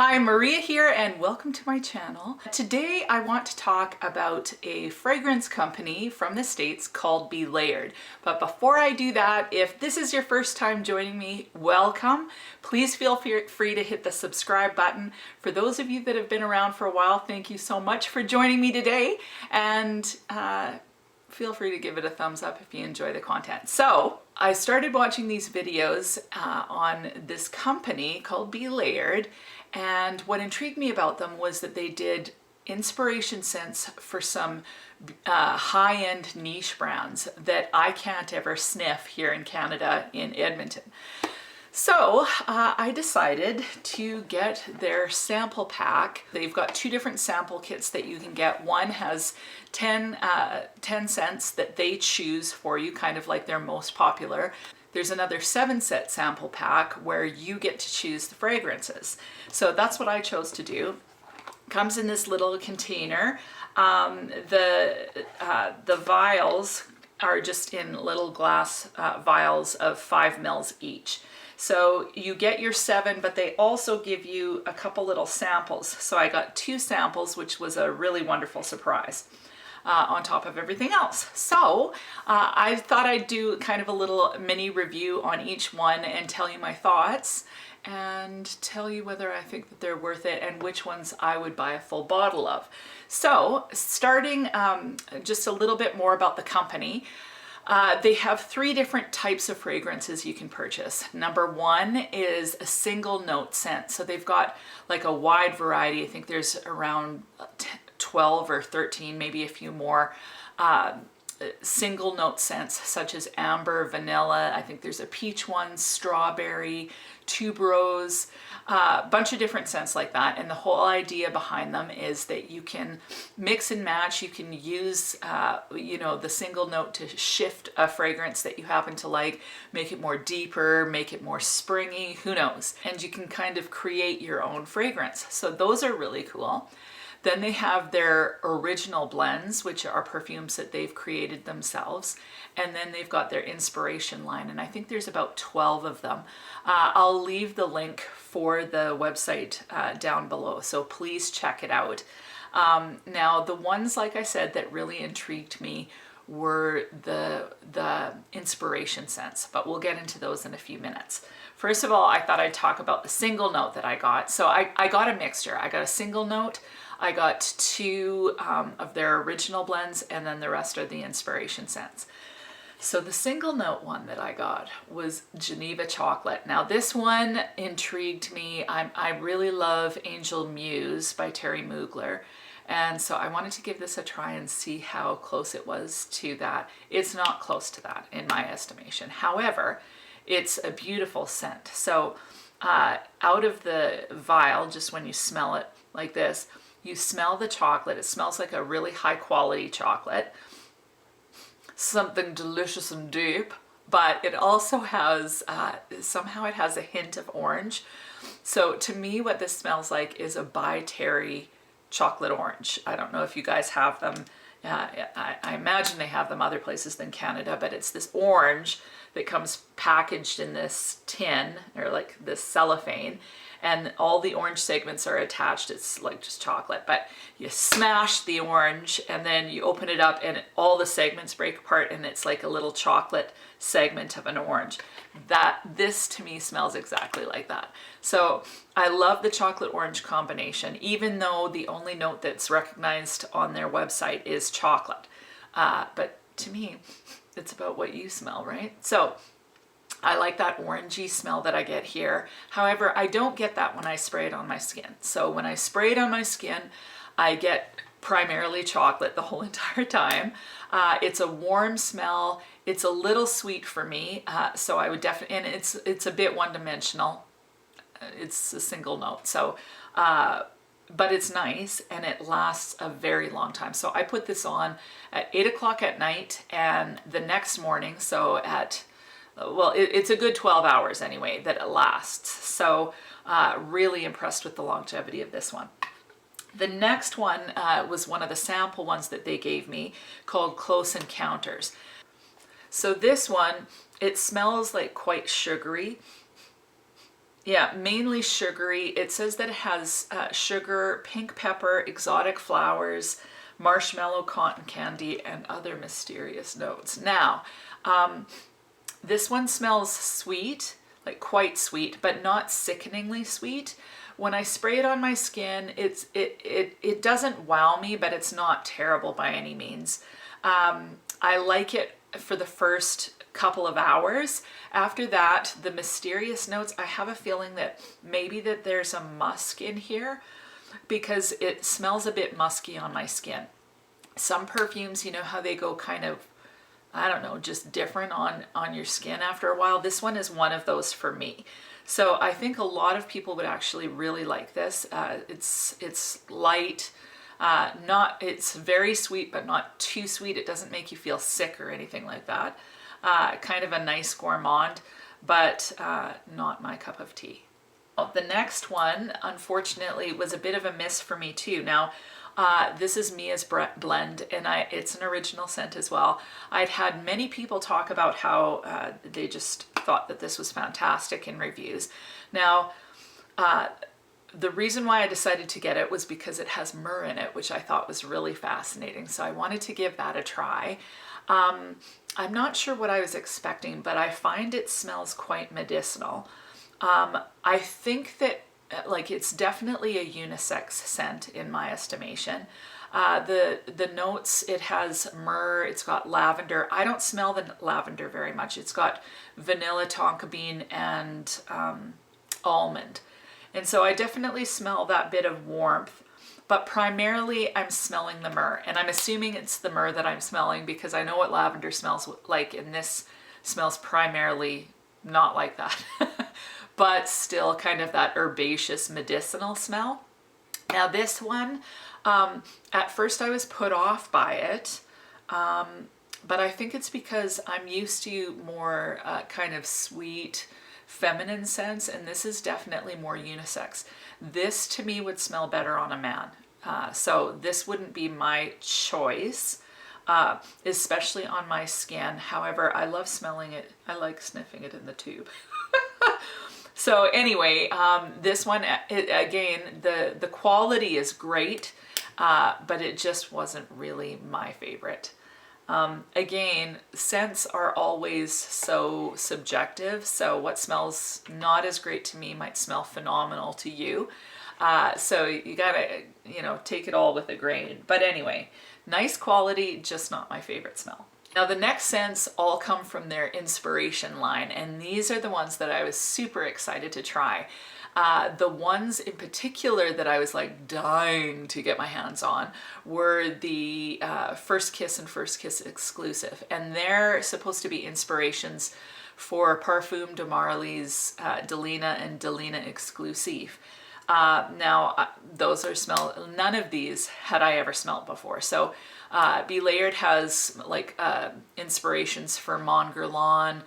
Hi, Maria here and welcome to my channel. Today I want to talk about a fragrance company from the States called Be Layered. But before I do that, if this is your first time joining me, welcome. Please feel free to hit the subscribe button. For those of you that have been around for a while, thank you so much for joining me today, and feel free to give it a thumbs up if you enjoy the content. So I started watching these videos on this company called Be Layered, and what intrigued me about them was that they did inspiration scents for some high-end niche brands that I can't ever sniff here in Canada in Edmonton. So I decided to get their sample pack. They've got two different sample kits that you can get. One has 10 scents that they choose for you, kind of like their most popular. There's another 7-set sample pack where you get to choose the fragrances. So that's what I chose to do. Comes in this little container. The vials are just in little glass vials of 5 ml each. So you get your 7, but they also give you a couple little samples. So I got 2 samples, which was a really wonderful surprise on top of everything else. So I thought I'd do kind of a little mini review on each one and tell you my thoughts and tell you whether I think that they're worth it and which ones I would buy a full bottle of. So starting just a little bit more about the company. They have 3 different types of fragrances you can purchase. Number 1 is a single note scent. So they've got like a wide variety. I think there's around 12 or 13, maybe a few more single note scents such as amber, vanilla. I think there's a peach one, strawberry, tuberose, a bunch of different scents like that. And the whole idea behind them is that you can mix and match. You can use, the single note to shift a fragrance that you happen to like, make it more deeper, make it more springy, who knows? And you can kind of create your own fragrance. So those are really cool. Then they have their original blends, which are perfumes that they've created themselves. And then they've got their inspiration line, and I think there's about 12 of them. I'll leave the link for the website down below, so please check it out. Now, the ones, like I said, that really intrigued me were the inspiration scents, but we'll get into those in a few minutes. First of all, I thought I'd talk about the single note that I got. So I got a mixture. I got a single note. I got 2 of their original blends, and then the rest are the inspiration scents. So the single note one that I got was Geneva Chocolate. Now this one intrigued me. I really love Angel Muse by Terry Mugler. And so I wanted to give this a try and see how close it was to that. It's not close to that in my estimation. However, it's a beautiful scent. So out of the vial, just when you smell it like this, you smell the chocolate. It smells like a really high quality chocolate. Something delicious and deep, but it also has, somehow it has a hint of orange. So to me, what this smells like is a by Terry chocolate orange. I don't know if you guys have them. I imagine they have them other places than Canada, but it's this orange that comes packaged in this tin or like this cellophane, and all the orange segments are attached. It's like just chocolate, but you smash the orange and then you open it up and all the segments break apart and it's like a little chocolate segment of an orange. This to me smells exactly like that. So I love the chocolate orange combination, even though the only note that's recognized on their website is chocolate. But to me, it's about what you smell, right? So I like that orangey smell that I get here. However, I don't get that when I spray it on my skin. So when I spray it on my skin, I get primarily chocolate the whole entire time. It's a warm smell. It's a little sweet for me. So I would definitely, and it's a bit one-dimensional. It's a single note. So, but it's nice and it lasts a very long time. So I put this on at 8 o'clock at night and the next morning, so at, well, it's a good 12 hours anyway that it lasts. So really impressed with the longevity of this one. The next one was one of the sample ones that they gave me called Close Encounters. So this one, it smells like quite sugary. Yeah, mainly sugary. It says that it has sugar, pink pepper, exotic flowers, marshmallow, cotton candy, and other mysterious notes. Now, this one smells sweet, like quite sweet, but not sickeningly sweet. When I spray it on my skin, it doesn't wow me, but it's not terrible by any means. I like it for the first couple of hours. After that, the mysterious notes, I have a feeling that maybe that there's a musk in here because it smells a bit musky on my skin. Some perfumes, you know how they go kind of, I don't know, just different on your skin after a while. This one is one of those for me. So I think a lot of people would actually really like this. It's light, it's very sweet, but not too sweet. It doesn't make you feel sick or anything like that. Kind of a nice gourmand, but not my cup of tea. The next one, unfortunately, was a bit of a miss for me too. Now, this is Mia's blend, and it's an original scent as well. I'd had many people talk about how they just thought that this was fantastic in reviews. Now, the reason why I decided to get it was because it has myrrh in it, which I thought was really fascinating. So I wanted to give that a try. I'm not sure what I was expecting, but I find it smells quite medicinal. I think that like it's definitely a unisex scent in my estimation. The notes, it has myrrh, it's got lavender. I don't smell the lavender very much. It's got vanilla, tonka bean, and almond. And so I definitely smell that bit of warmth, but primarily I'm smelling the myrrh, and I'm assuming it's the myrrh that I'm smelling because I know what lavender smells like, and this smells primarily not like that, but still kind of that herbaceous medicinal smell. Now this one, at first I was put off by it, but I think it's because I'm used to more kind of sweet, feminine scents, and this is definitely more unisex. This to me would smell better on a man. So this wouldn't be my choice, especially on my skin. However, I love smelling it. I like sniffing it in the tube. So anyway, this one, again, the quality is great, but it just wasn't really my favorite. Again, scents are always so subjective, so what smells not as great to me might smell phenomenal to you. So you gotta, you know, take it all with a grain. But anyway, nice quality, just not my favorite smell. Now the next scents all come from their inspiration line, and these are the ones that I was super excited to try. The ones in particular that I was like dying to get my hands on were the First Kiss and First Kiss exclusive, and they're supposed to be inspirations for Perfume de Marly's Delina and Delina exclusive. Now those are none of these had I ever smelled before. So Be Layered has like inspirations for Mon Guerlain,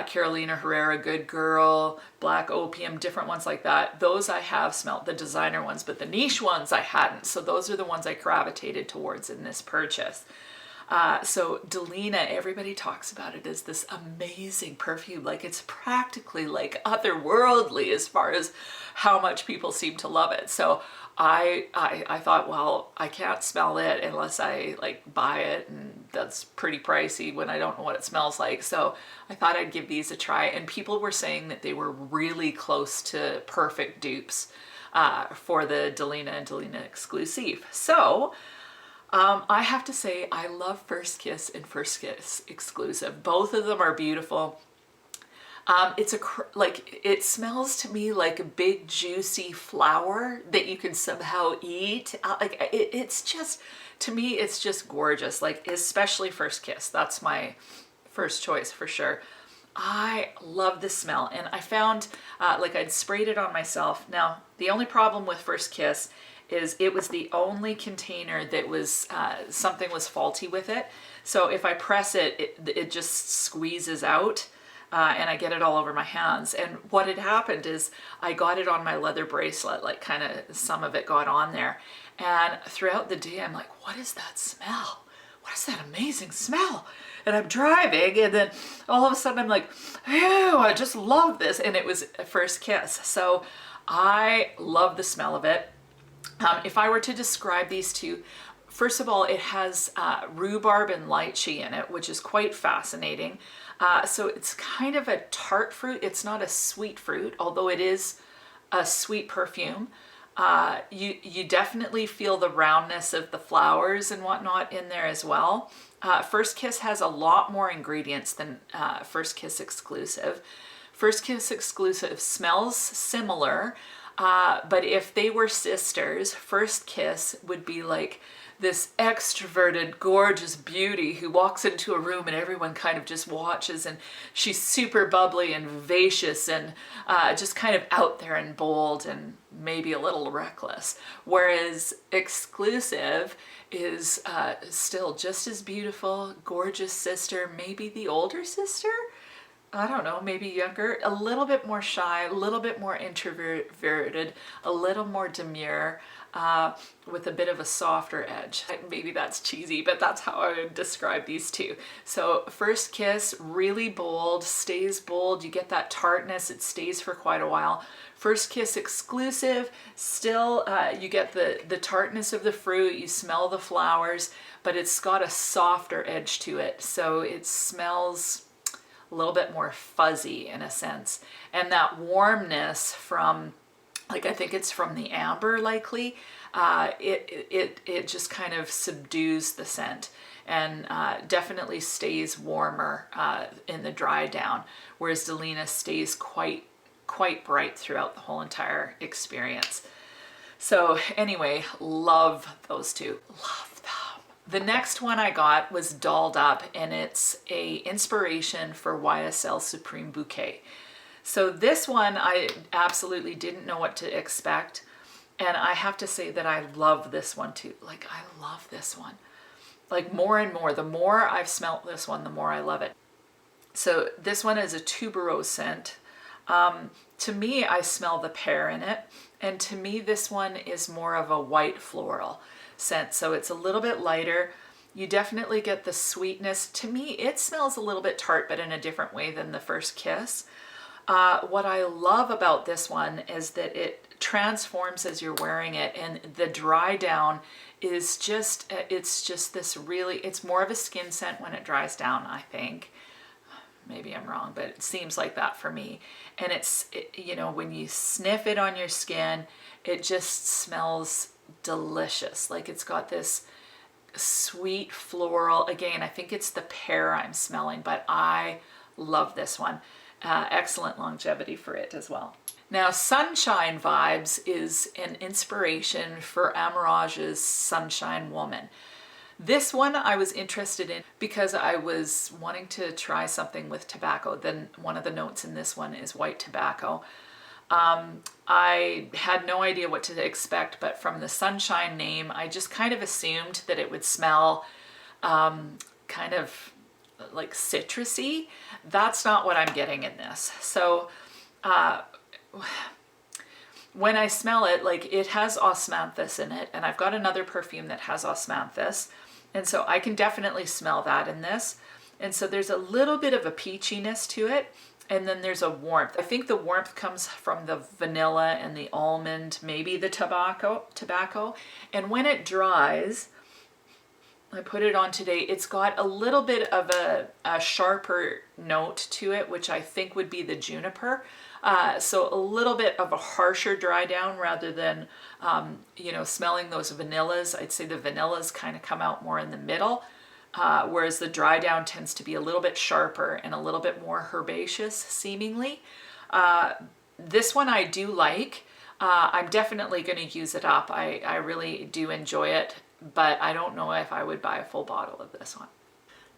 Carolina Herrera, Good Girl, Black Opium, different ones like that. Those I have smelled, the designer ones, but the niche ones I hadn't. So those are the ones I gravitated towards in this purchase. So Delina, everybody talks about it as this amazing perfume. Like it's practically like otherworldly as far as how much people seem to love it. So I thought, well, I can't smell it unless I like buy it, and that's pretty pricey when I don't know what it smells like. So I thought I'd give these a try, and people were saying that they were really close to perfect dupes for the Delina and Delina exclusive. So I have to say I love First Kiss and First Kiss exclusive. Both of them are beautiful. It smells to me like a big juicy flower that you can somehow eat. It's just, to me, it's just gorgeous. Like especially First Kiss. That's my first choice for sure. I love the smell, and I found like I'd sprayed it on myself. Now the only problem with First Kiss is it was the only container that was something was faulty with it. So if I press it, it just squeezes out. And I get it all over my hands. And what had happened is I got it on my leather bracelet, like kind of some of it got on there. And throughout the day, I'm like, what is that smell? what is that amazing smell? And I'm driving, and then all of a sudden I'm like, ew, I just love this. And it was a First Kiss. So I love the smell of it. If I were to describe these two, first of all, it has rhubarb and lychee in it, which is quite fascinating. So it's kind of a tart fruit. It's not a sweet fruit, although it is a sweet perfume. You definitely feel the roundness of the flowers and whatnot in there as well. First Kiss has a lot more ingredients than First Kiss Exclusive. First Kiss Exclusive smells similar, but if they were sisters, First Kiss would be like this extroverted, gorgeous beauty who walks into a room and everyone kind of just watches, and she's super bubbly and vivacious and just kind of out there and bold and maybe a little reckless. Whereas Exclusive is still just as beautiful, gorgeous sister, maybe the older sister? I don't know, maybe younger, a little bit more shy, a little bit more introverted, a little more demure, with a bit of a softer edge. Maybe that's cheesy, but that's how I would describe these two. So First Kiss, really bold, stays bold. You get that tartness, it stays for quite a while. First Kiss Exclusive, still you get the tartness of the fruit, you smell the flowers, but it's got a softer edge to it. So it smells a little bit more fuzzy in a sense. And that warmness from, like, I think it's from the amber likely, it just kind of subdues the scent and definitely stays warmer in the dry down, whereas Delina stays quite bright throughout the whole entire experience. So anyway, love those two, love them. The next one I got was Dolled Up, and it's a inspiration for YSL Supreme Bouquet. So this one, I absolutely didn't know what to expect. And I have to say that I love this one too. Like, I love this one. Like, more and more. The more I've smelt this one, the more I love it. So this one is a tuberose scent. To me, I smell the pear in it. And to me, this one is more of a white floral scent. So it's a little bit lighter. You definitely get the sweetness. To me, it smells a little bit tart, but in a different way than the First Kiss. What I love about this one is that it transforms as you're wearing it, and the dry down is just, it's just this really, it's more of a skin scent when it dries down, I think. Maybe I'm wrong, but it seems like that for me. And you know, when you sniff it on your skin, it just smells delicious. Like, it's got this sweet floral, again, I think it's the pear I'm smelling, but I love this one. Excellent longevity for it as well. Now, Sunshine Vibes is an inspiration for MYRHH's Sunshine Woman. This one I was interested in because I was wanting to try something with tobacco. Then one of the notes in this one is white tobacco. I had no idea what to expect, but from the Sunshine name, I just kind of assumed that it would smell kind of like citrusy. That's not what I'm getting in this. So when I smell it, like, it has osmanthus in it, and I've got another perfume that has osmanthus, and so I can definitely smell that in this. And so there's a little bit of a peachiness to it, and then there's a warmth. I think the warmth comes from the vanilla and the almond, maybe the tobacco. And when it dries, I put it on today, it's got a little bit of a sharper note to it, which I think would be the juniper. So a little bit of a harsher dry down rather than, you know, smelling those vanillas. I'd say the vanillas kind of come out more in the middle, whereas the dry down tends to be a little bit sharper and a little bit more herbaceous seemingly. This one I do like. I'm definitely going to use it up. I really do enjoy it, but I don't know if I would buy a full bottle of this one.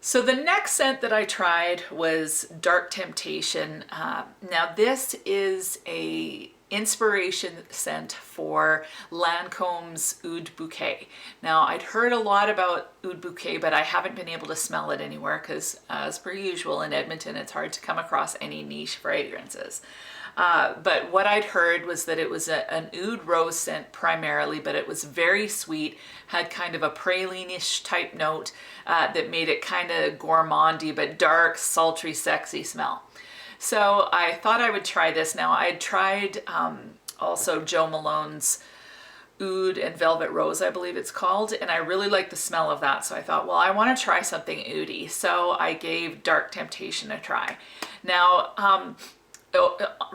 So the next scent that I tried was Dark Temptation. Now this is a inspiration scent for Lancome's Oud Bouquet. Now, I'd heard a lot about Oud Bouquet, but I haven't been able to smell it anywhere because, as per usual in Edmonton, it's hard to come across any niche fragrances. But what I'd heard was that it was an oud rose scent primarily, but it was very sweet, had kind of a praline-ish type note that made it kind of gourmandy, but dark, sultry, sexy smell. So I thought I would try this. Now I had tried also Jo Malone's Oud and Velvet Rose, I believe it's called, and I really like the smell of that. So I thought, well, I want to try something oudy. So I gave Dark Temptation a try. Now,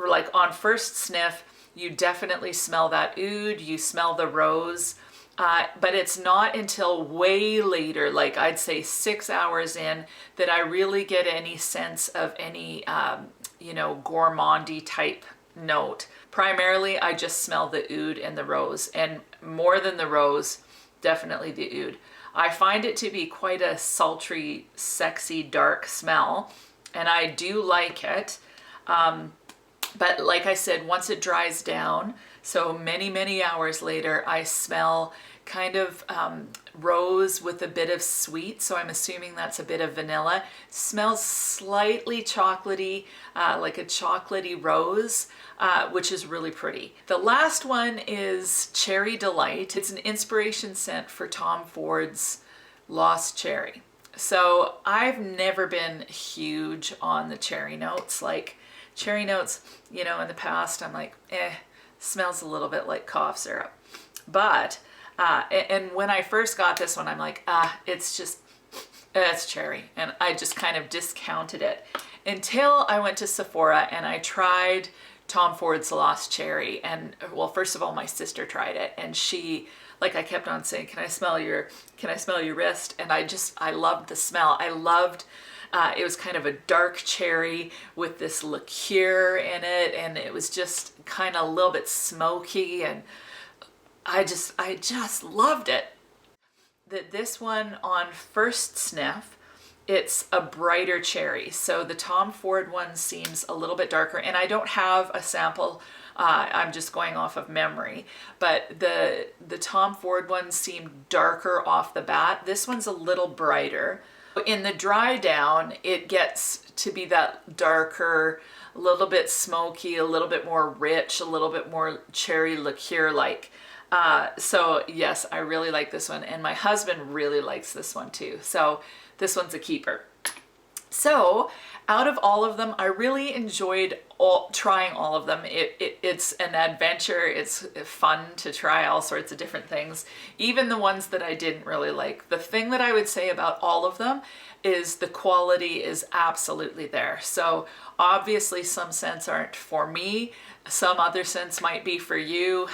like on first sniff, you definitely smell that oud, you smell the rose, but it's not until way later, like I'd say 6 hours in, that I really get any sense of any, you know, gourmandy type note. Primarily, I just smell the oud and the rose, and more than the rose, definitely the oud. I find it to be quite a sultry, sexy, dark smell, and I do like it. But like I said, once it dries down, so many hours later, I smell kind of rose with a bit of sweet, so I'm assuming that's a bit of vanilla. Smells slightly chocolatey, like a chocolatey rose, which is really pretty. The last one is Cherry Delight. It's an inspiration scent for Tom Ford's Lost Cherry. So I've never been huge on the cherry notes. Like cherry notes, you know, in the past, I'm like, smells a little bit like cough syrup. But and when I first got this one, I'm like, it's cherry. And I just kind of discounted it until I went to Sephora and I tried Tom Ford's Lost Cherry. And well, first of all, my sister tried it, and she, like, I kept on saying, can I smell your wrist? And I loved the smell. I loved, it was kind of a dark cherry with this liqueur in it, and it was just kind of a little bit smoky, and I just loved it. This one on first sniff, it's a brighter cherry. So the Tom Ford one seems a little bit darker, and I don't have a sample. I'm just going off of memory, but the Tom Ford one seemed darker off the bat. This one's a little brighter. In the dry down, it gets to be that darker, a little bit smoky, a little bit more rich, a little bit more cherry liqueur-like. So yes, I really like this one, and my husband really likes this one too. So this one's a keeper. So out of all of them, I really enjoyed trying all of them. It's an adventure. It's fun to try all sorts of different things, even the ones that I didn't really like. The thing that I would say about all of them is the quality is absolutely there. So obviously some scents aren't for me. Some other scents might be for you.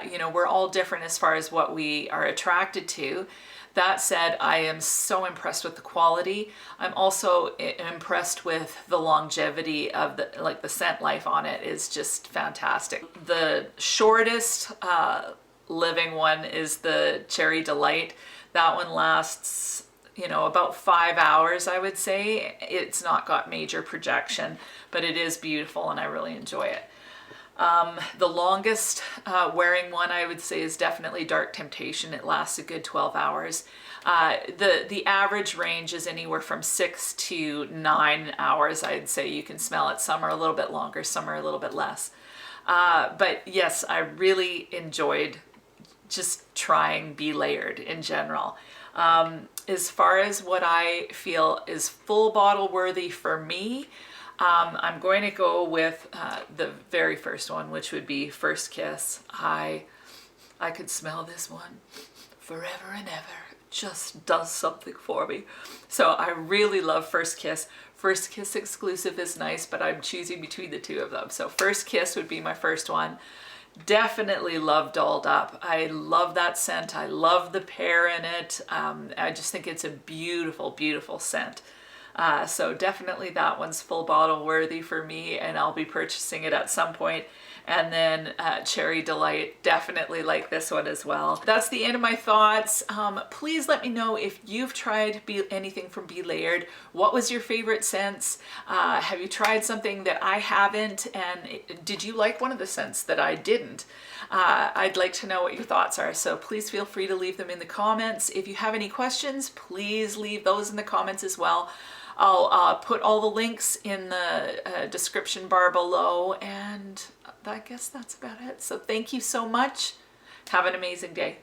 You know, we're all different as far as what we are attracted to. That said, I am so impressed with the quality. I'm also impressed with the longevity of the scent life on it is just fantastic. The shortest living one is the Cherry Delight. That one lasts, you know, about 5 hours, I would say. It's not got major projection, but it is beautiful and I really enjoy it. The longest wearing one I would say is definitely Dark Temptation. It lasts a good 12 hours. The average range is anywhere from 6 to 9 hours, I'd say. You can smell it. Some are a little bit longer, some are a little bit less. But yes, I really enjoyed just trying Be Layered in general. As far as what I feel is full bottle worthy for me, I'm going to go with the very first one, which would be First Kiss. I could smell this one forever and ever. It just does something for me. So I really love First Kiss. First Kiss exclusive is nice, but I'm choosing between the two of them. So First Kiss would be my first one. Definitely love Dolled Up. I love that scent. I love the pear in it. I just think it's a beautiful, beautiful scent. So definitely that one's full bottle worthy for me, and I'll be purchasing it at some point. And then Cherry Delight, definitely like this one as well. That's the end of my thoughts. Please let me know if you've tried anything from Be Layered. What was your favorite scents? Have you tried something that I haven't? And did you like one of the scents that I didn't? I'd like to know what your thoughts are. So please feel free to leave them in the comments. If you have any questions, please leave those in the comments as well. I'll put all the links in the description bar below, and I guess that's about it. So thank you so much. Have an amazing day.